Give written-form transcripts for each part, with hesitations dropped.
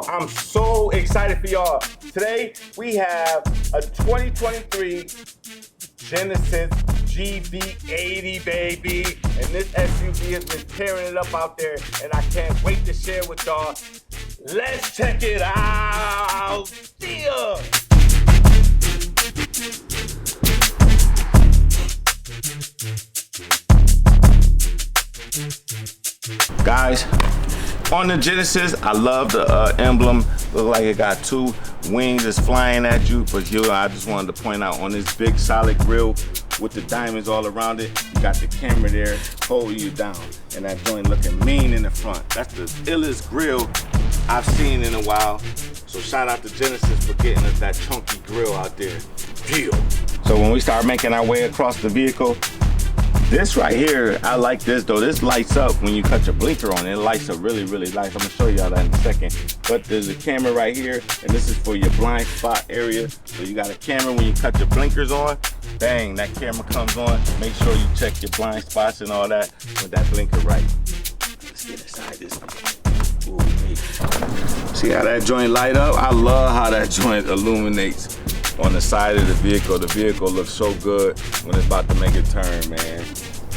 I'm so excited for y'all. Today, we have a 2023 Genesis GV80, baby. And this SUV has been tearing it up out there, and I can't wait to share with y'all. Let's check it out. See ya. Guys, on the Genesis, I love the emblem. Look like it got two wings that's flying at you. But here, I just wanted to point out on this big solid grille with the diamonds all around it, you got the camera there holding you down. And that joint looking mean in the front. That's the illest grille I've seen in a while. So shout out to Genesis for getting us that chunky grille out there. Deal. So when we start making our way across the vehicle, this right here, I like this though. This lights up when you cut your blinker on. It lights up really, really nice. I'm gonna show y'all that in a second. But there's a camera right here, and this is for your blind spot area. So you got a camera when you cut your blinkers on. Bang, that camera comes on. Make sure you check your blind spots and all that with that blinker right. Let's get inside this thing. Ooh, hey. See how that joint light up? I love how that joint illuminates on the side of the vehicle. The vehicle looks so good when it's about to make a turn, man.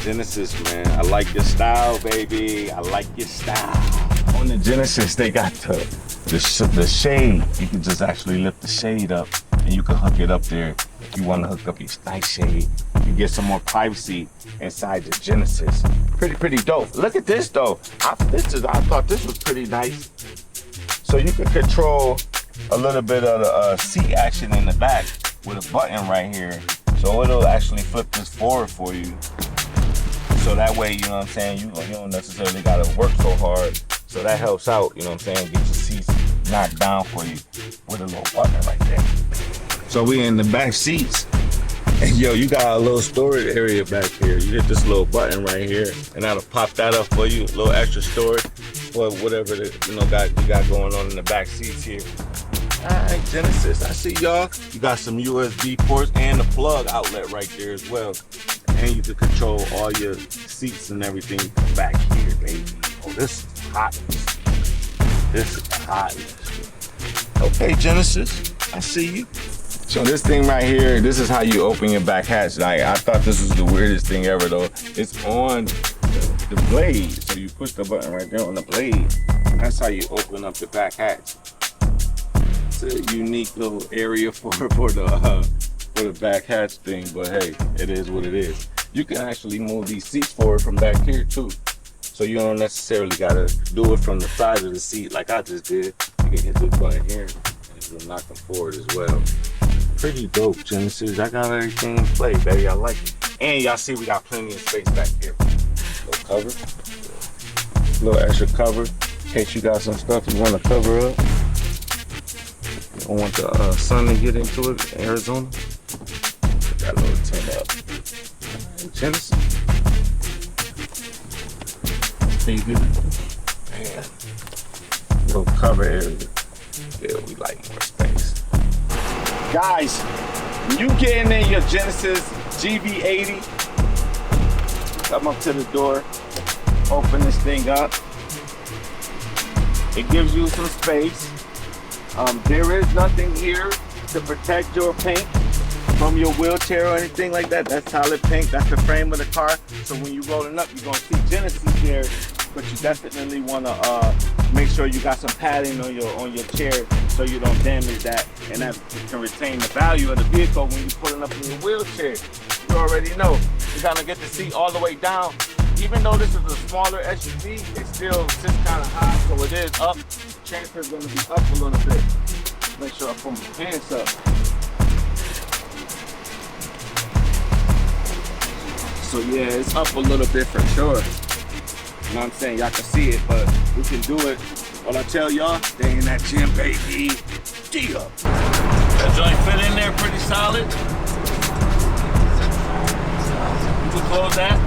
Genesis, man, I like your style, baby. I like your style. On the Genesis, they got the shade. You can just actually lift the shade up and you can hook it up there. If you want to hook up your nice shade, you get some more privacy inside the Genesis. Pretty dope. Look at this though. I thought this was pretty nice. So you can control a little bit of the seat action in the back with a button right here. So it'll actually flip this forward for you. So that way, you know what I'm saying, you don't necessarily gotta work so hard. So that helps out, you know what I'm saying, get your seats knocked down for you with a little button right there. So we in the back seats. And yo, you got a little storage area back here. You hit this little button right here, and that'll pop that up for you. A little extra storage for whatever you got going on in the back seats here. All right, Genesis, I see y'all. You got some USB ports and a plug outlet right there as well. And you can control all your seats and everything back here, baby. Oh, this is hot. This is hot. Okay, Genesis, I see you. So this thing right here, this is how you open your back hatch. Like, I thought this was the weirdest thing ever though. It's on the blade. So you push the button right there on the blade. That's how you open up the back hatch. It's a unique little area for the back hatch thing, but hey, it is what it is. You can actually move these seats forward from back here too. So you don't necessarily gotta do it from the side of the seat like I just did. You can hit this button here and it'll knock them forward as well. Pretty dope, Genesis. I got everything in play, baby. I like it. And y'all see we got plenty of space back here. Little cover. Little extra cover in case you got some stuff you want to cover up. You don't want the sun to get into it in Arizona. Put that little tent up. Genesis. Baby. Man. Little cover area. Yeah, we like more space. Guys, when you getting in your Genesis GV80, come up to the door, open this thing up. It gives you some space. There is nothing here to protect your paint from your wheelchair or anything like that. That's solid paint, that's the frame of the car. So when you're rolling up, you're gonna see Genesis there, but you definitely wanna make sure you got some padding on your chair so you don't damage that, and that can retain the value of the vehicle when you're pulling up in your wheelchair. You already know. You're gonna get the seat all the way down. Even though this is a smaller SUV, it still sits kind of high, so it is up. The transfer is gonna be up a little bit. Make sure I put my pants up. So yeah, it's up a little bit for sure. You know what I'm saying? Y'all can see it, but we can do it. What I tell y'all, stay in that gym, baby. Deal. That joint fit in there pretty solid. You can close that.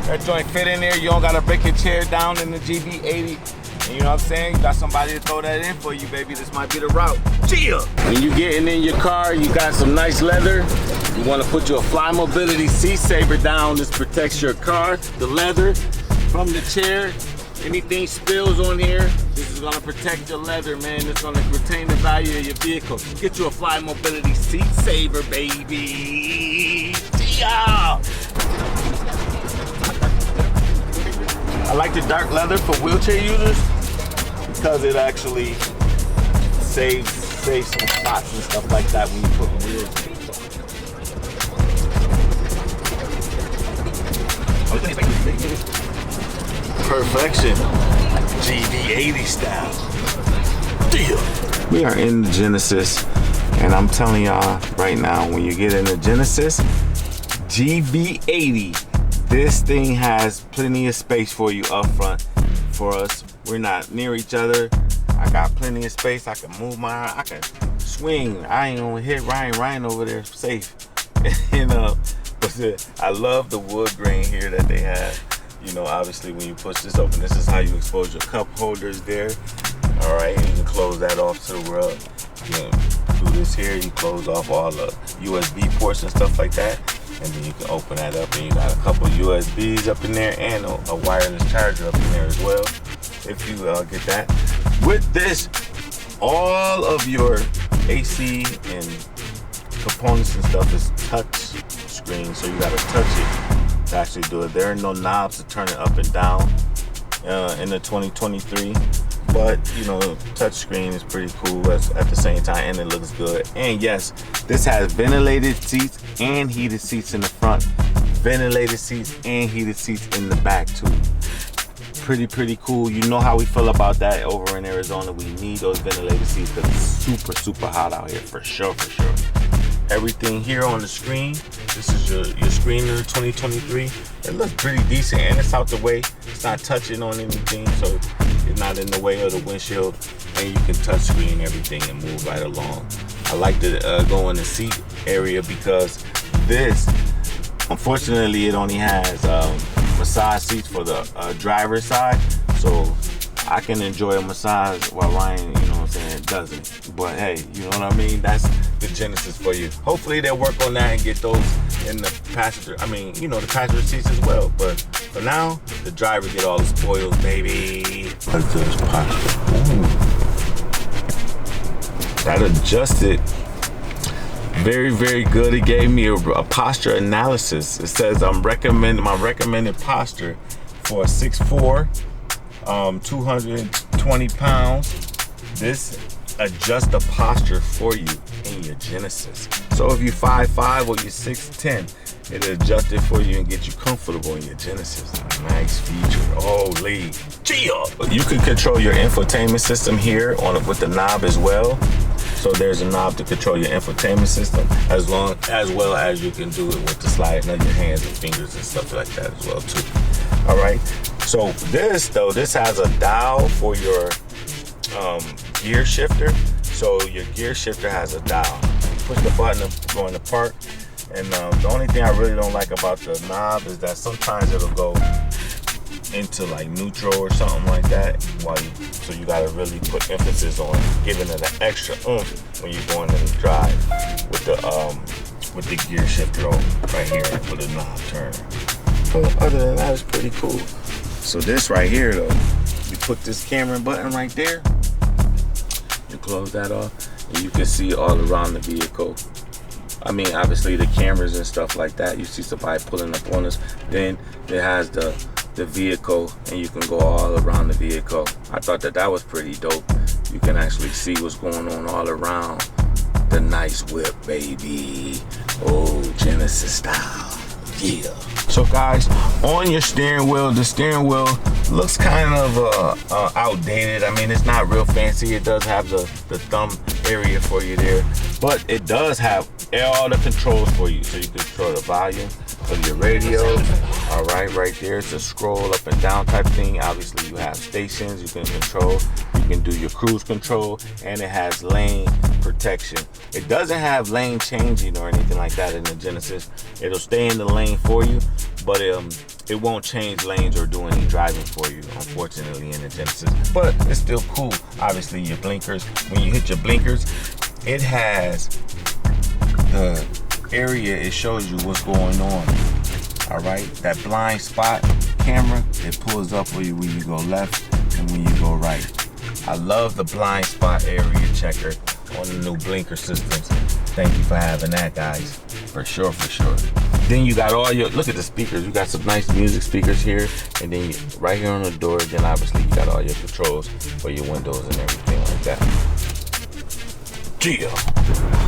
That joint fit in there. You don't gotta break your chair down in the GV80. And you know what I'm saying? You got somebody to throw that in for you, baby. This might be the route. Chill. When you getting in your car, you got some nice leather. You want to put your Fly Mobility Seat Saver down. This protects your car, the leather from the chair. Anything spills on here, this is gonna protect your leather, man. It's gonna retain the value of your vehicle. Get you a Fly Mobility Seat Saver, baby. Yeah. I like the dark leather for wheelchair users because it actually saves some spots and stuff like that when you put wheels in. Perfection, GV80 style. Deal. We are in the Genesis, and I'm telling y'all right now, when you get in the Genesis GV80, this thing has plenty of space for you up front. For us, we're not near each other. I got plenty of space. I can move I can swing. I ain't gonna hit Ryan over there safe. But I love the wood grain here that they have. You know, obviously when you push this open, this is how you expose your cup holders there. All right, and you can close that off to the rug. You can do this here, you close off all the USB ports and stuff like that. And then you can open that up and you got a couple USBs up in there and a wireless charger up in there as well, if you get that. With this, all of your AC and components and stuff is touch screen, so you gotta touch it to actually do it. There are no knobs to turn it up and down in the 2023, but you know, touchscreen is pretty cool at the same time, and it looks good. And yes, this has ventilated seats and heated seats in the front, ventilated seats and heated seats in the back too. Pretty cool. You know how we feel about that over in Arizona. We need those ventilated seats because it's super hot out here, for sure. Everything here on the screen, this is your screen in the 2023. It looks pretty decent and it's out the way. It's not touching on anything, so it's not in the way of the windshield, and you can touch screen everything and move right along. I like to go in the seat area because this, unfortunately, it only has massage seats for the driver's side, so I can enjoy a massage while Ryan, you know what I'm saying, doesn't. But hey, you know what I mean? That's the Genesis for you. Hopefully they'll work on that and get those in the passenger, the passenger seats as well. But for now, the driver get all the spoils, baby. Look at this posture. That adjusted very good. It gave me a posture analysis. It says my recommended posture for a 6'4", 220 pounds. This adjusts the posture for you in your Genesis. So if you're 5'5" or you're 6'10", it'll adjust it for you and get you comfortable in your Genesis. Nice feature. Holy chill. You can control your infotainment system here with the knob as well. So there's a knob to control your infotainment system, as well as you can do it with the sliding of your hands and fingers and stuff like that as well too. All right. So this has a dial for your gear shifter. So your gear shifter has a dial. You push the button to go into park. And the only thing I really don't like about the knob is that sometimes it'll go into like neutral or something like that. So you gotta really put emphasis on giving it an extra oomph when you're going in the drive with the gear shifter on right here with the knob turn. But other than that, it's pretty cool. So this right here though, you put this camera button right there, you close that off, and you can see all around the vehicle. Obviously the cameras and stuff like that. You see somebody pulling up on us. Then it has the vehicle, and you can go all around the vehicle. I thought that was pretty dope. You can actually see what's going on all around the nice whip, baby. Oh, Genesis style. Yeah. So guys, on your steering wheel, the steering wheel looks kind of outdated. It's not real fancy. It does have the thumb area for you there, but it does have all the controls for you. So you can control the volume of your radio. All right there, it's a scroll up and down type thing. Obviously you have stations you can control. You can do your cruise control, and it has lane protection. It doesn't have lane changing or anything like that in the Genesis. It'll stay in the lane for you, but it won't change lanes or do any driving for you, unfortunately, in the Genesis. But it's still cool. Obviously, your blinkers, when you hit your blinkers, it has the area, it shows you what's going on. All right, that blind spot camera, it pulls up for you when you go left and when you go right. I love the blind spot area checker on the new blinker systems. Thank you for having that, guys. For sure, for sure. Then you got all your, look at the speakers. You got some nice music speakers here. And then right here on the door, then obviously you got all your controls for your windows and everything like that. Yeah.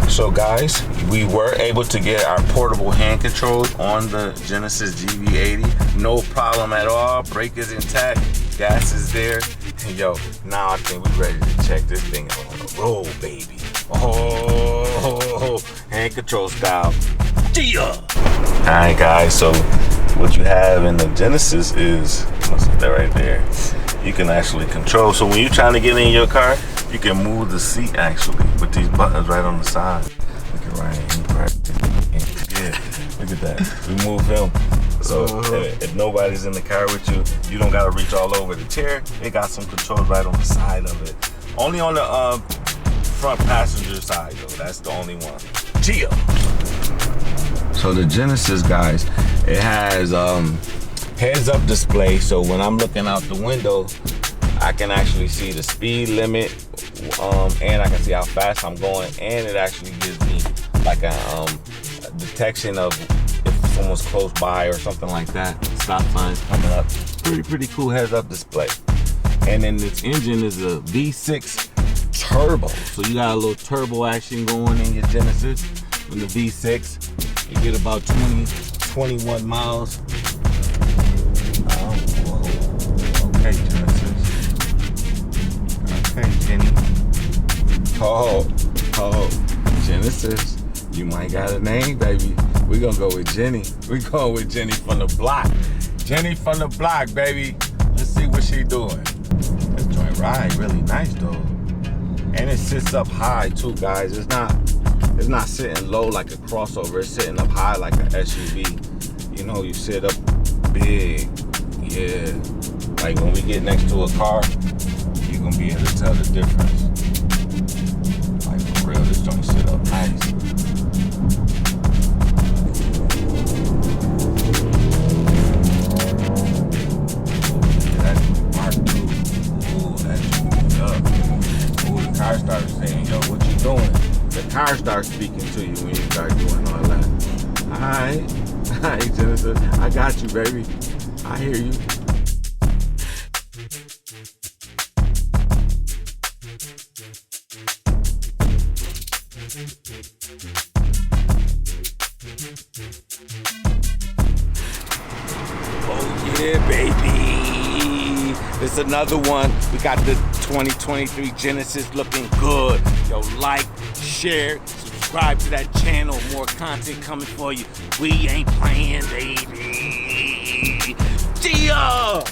So guys, we were able to get our portable hand controls on the Genesis GV80. No problem at all. Brake is intact. Gas is there. And yo, now I think we're ready to check this thing out on the road, baby. Oh, hand control style. Yeah. All right, guys. So what you have in the Genesis is, what's that right there? You can actually control. So when you're trying to get in your car, you can move the seat actually with these buttons right on the side. Look at Ryan. Yeah, look at that. We move him. So if nobody's in the car with you, you don't gotta reach all over the chair. It got some controls right on the side of it. Only on the front passenger side though. That's the only one. Gia. So the Genesis, guys, it has heads-up display. So when I'm looking out the window, I can actually see the speed limit, and I can see how fast I'm going, and it actually gives me like a detection of if someone's close by or something like that. Stop signs coming up. Pretty cool heads-up display. And then this engine is a V6 turbo, so you got a little turbo action going in your Genesis. In the V6, you get about 21 miles. Okay, Genesis. Okay, Jenny. Oh, Genesis. You might got a name, baby. We're gonna go with Jenny. We're going with Jenny from the block. Jenny from the block, baby. Let's see what she doing. This joint ride really nice though. And it sits up high too, guys. It's not sitting low like a crossover. It's sitting up high like an SUV. You know, you sit up big. Yeah. Like when we get next to a car, you're gonna be able to tell the difference. Like for real, this joint sit up nice. Car starts saying, yo, what you doing? The car starts speaking to you when you start doing all that. Alright, Genesis, I got you, baby. I hear you. Oh yeah, baby. This is another one. We got the 2023 Genesis looking good. Yo, like, share, subscribe to that channel. More content coming for you. We ain't playing, baby. Gia!